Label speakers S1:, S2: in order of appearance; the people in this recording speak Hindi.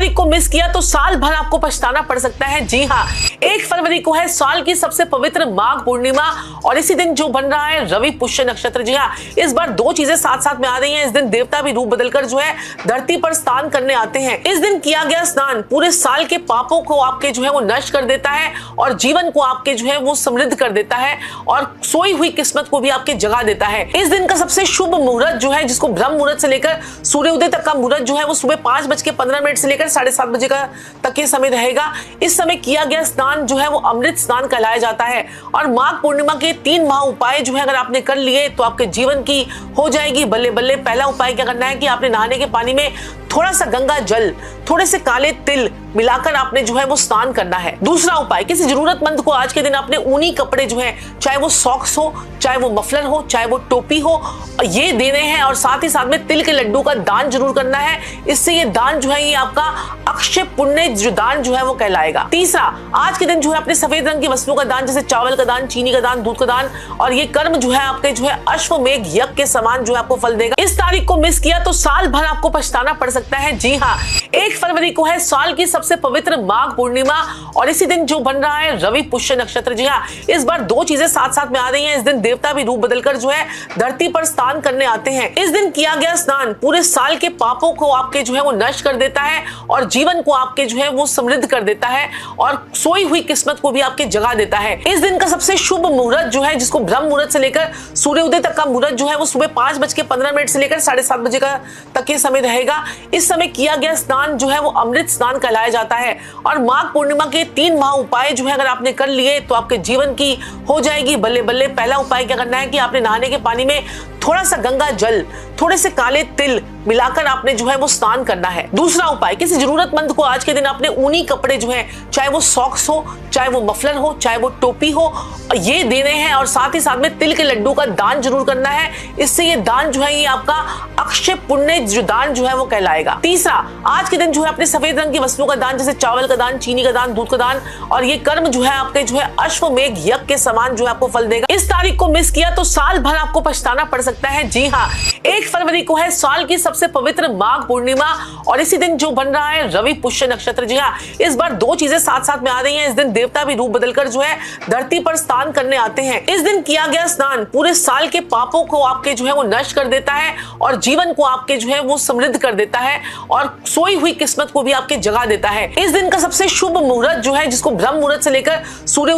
S1: तारीख को मिस किया तो साल भर आपको पछताना पड़ सकता है। जी हाँ, 1 फरवरी को है साल की सबसे पवित्र माघ पूर्णिमा और इसी दिन जो बन रहा है रवि पुष्य नक्षत्र। जी हाँ, इस बार 2 चीजें साथ साथ में आ रही हैं। इस दिन देवता भी रूप बदलकर जो है धरती पर स्नान करने आते हैं। इस दिन किया गया स्नान पूरे साल के पापों को आपके जो है वो नष्ट कर देता है और जीवन को आपके जो है वो समृद्ध कर देता है और सोई हुई किस्मत को भी आपके जगा देता है। इस दिन का सबसे शुभ मुहूर्त जो है, जिसको ब्रह्म मुहूर्त से लेकर सूर्योदय तक का मुहूर्त जो है वो सुबह 5:15 से लेकर 7:30 बजे का तक ये समय रहेगा। इस समय किया गया स्नान जो है वो अमृत स्नान कहलाया जाता है और माघ पूर्णिमा के 3 महा उपाय जो है अगर आपने कर लिए तो आपके जीवन की हो जाएगी बल्ले बल्ले। पहला उपाय क्या करना है कि आपने नहाने के पानी में थोड़ा सा गंगा जल, थोड़े से काले तिल मिलाकर आपने जो है वो स्नान करना है। दूसरा उपाय, किसी जरूरतमंद को आज के दिन आपने ऊनी कपड़े जो है, चाहे वो सॉक्स हो, चाहे वो मफलर हो, चाहे वो टोपी हो, ये देने हैं और साथ ही साथ में तिल के लड्डू का दान जरूर करना है। इससे ये दान जो है ये आपका अक्षय पुण्य जो दान जो है वो कहलाएगा। तीसरा, आज के दिन जो है अपने सफेद रंग की वस्तुओं का दान, जैसे चावल का दान, चीनी का दान, दूध का दान, और ये कर्म जो है आपके जो है अश्वमेघ यज्ञ के समान जो है आपको फल देगा। इस तारीख को मिस किया तो साल भर आपको पछताना पड़ सकता है। जी हाँ, 1 फरवरी को है साल की सबसे पवित्र माघ पूर्णिमा और इसी दिन जो बन रहा है रवि पुष्य नक्षत्र। जी हाँ, इस बार 2 चीजें साथ साथ में आ रही हैं। इस दिन देवता भी रूप बदलकर जो है धरती पर स्नान करने आते हैं। इस दिन किया गया स्नान पूरे साल के पापों को आपके जो है वो नष्ट कर देता है और जीवन को आपके जो है वो समृद्ध कर देता है और सोई हुई किस्मत को भी आपके जगा देता है। इस दिन का सबसे शुभ मुहूर्त जो है, जिसको ब्रह्म मुहूर्त से लेकर सूर्योदय तक का मुहूर्त जो है वो सुबह 5:15 से लेकर 7:30 बजे का तक ये समय रहेगा। इस समय किया गया स्नान जो है वो अमृत स्नान कहलाया जाता है और माघ पूर्णिमा के 3 महा उपाय जो है अगर आपने कर लिए तो आपके जीवन की हो जाएगी बल्ले बल्ले। पहला उपाय क्या करना है कि आपने नहाने के पानी में थोड़ा सा गंगा जल, थोड़े से काले तिल मिलाकर आपने जो है वो स्नान करना है। दूसरा उपाय, किसी जरूरतमंद को आज के दिन आपने ऊनी कपड़े जो है, चाहे वो सॉक्स हो, चाहे वो मफलर हो, चाहे वो टोपी हो, ये देने हैं और साथ ही साथ में तिल के लड्डू का दान जरूर करना है। इससे ये दान जो है ये आपका अक्षय पुण्य जो दान जो है वो कहलाएगा। तीसरा, आज के दिन जो है अपने सफेद रंग की वस्तुओं का दान, जैसे चावल का दान, चीनी का दान, दूध का दान, और ये कर्म जो है आपके जो है अश्वमेघ यज्ञ के समान जो है आपको फल देगा। इस तारीख को मिस किया तो साल भर आपको पछताना पड़ सकता है। जी हाँ, 1 फरवरी को है साल की सबसे पवित्र माघ पूर्णिमा और इसी दिन जो बन रहा है रवि पुष्य नक्षत्र। जी हाँ, इस बार 2 चीजें साथ साथ में आ रही हैं। इस दिन देवता भी रूप बदलकर जो है धरती पर स्नान करने आते हैं। इस दिन किया गया स्नान पूरे साल के पापों को आपके जो है वो नष्ट कर देता है और जीवन को आपके जो है वो समृद्ध कर देता है और सोई हुई किस्मत को भी आपके जगा देता है। इस दिन का सबसे शुभ मुहूर्त जो है, जिसको ब्रह्म मुहूर्त से लेकर सूर्य